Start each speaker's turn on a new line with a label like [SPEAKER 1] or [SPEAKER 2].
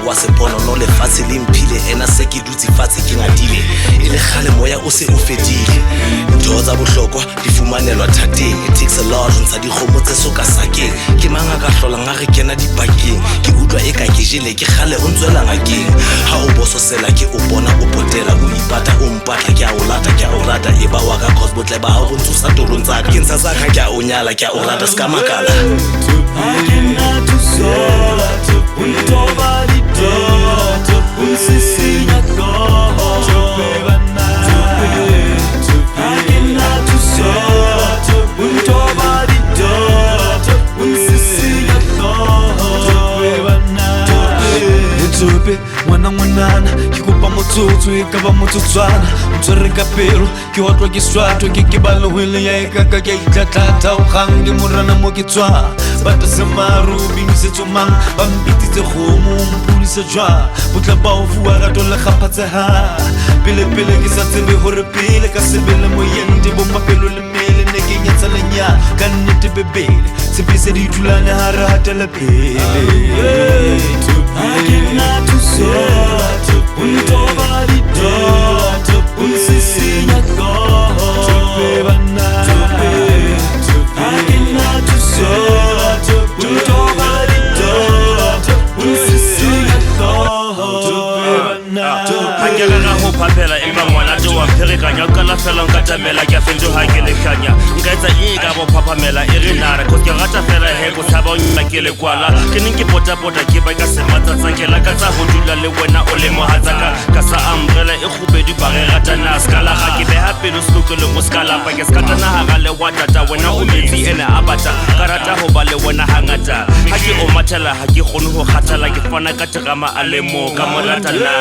[SPEAKER 1] wa sepono no le fatshe le mphile ena se ke dutse fatshe ke ngadile e le gale moya o se o fedile ntho tsa bohlokwa di fumanelwa thateng. It takes a lot ho ntsha dikgomo tse soka sakeng ke manga ka hlola nga re kena dipakeng ke utlwa e ka ke jele ke gale o ntswela ngakeng ha o boso sela ke o bona o potela o ipata o mpatla ke a o lata ke a o rata e ba wa ka cause botle ba ha go ntsusa tolong tsaka ke ntsa tsaka ke a o nyala ke a o rata ska makala
[SPEAKER 2] Ngwana ke kopa motsotso e ka ba motsotswana ntshwere ka pelo ke otlwa ke swatwa ke ba lehwele ya e kaka ke itlatlata o gang ke morana mo ke tswa bata se maru binisetso mang ba mpititse kgomo mpulisa jwa botla ba o fua rato le gaphatse ha pele ke sa tsebe hore pele ka sebele moyende bo mapelo le mele ne ke nyatsa lenya ka nnete bebele sepise di thulane ha re hatela pele
[SPEAKER 3] Papela e bang ngwana jo wa pherekanya ka la fela nka tamela ke fenjo ha ke le khanya nka etsa e ka bo phaphamela e re nara cause ke rata fela he go thaba nna ke le kwala ke ning ke pota ke ba ka se matsatsa ke la ka tsa ho dula le wena o le mohatsaka ka sa umbrella e khubedi ba re rata na skala ga ke beha pelo sluko le mo skala pa ke skatana ha ga le watata wena o metsi ene abata ka rata ho ba le wena hangata ha ke o mathela ha ke kgone ho kgathala ke fana ka terama a le mo ka morata na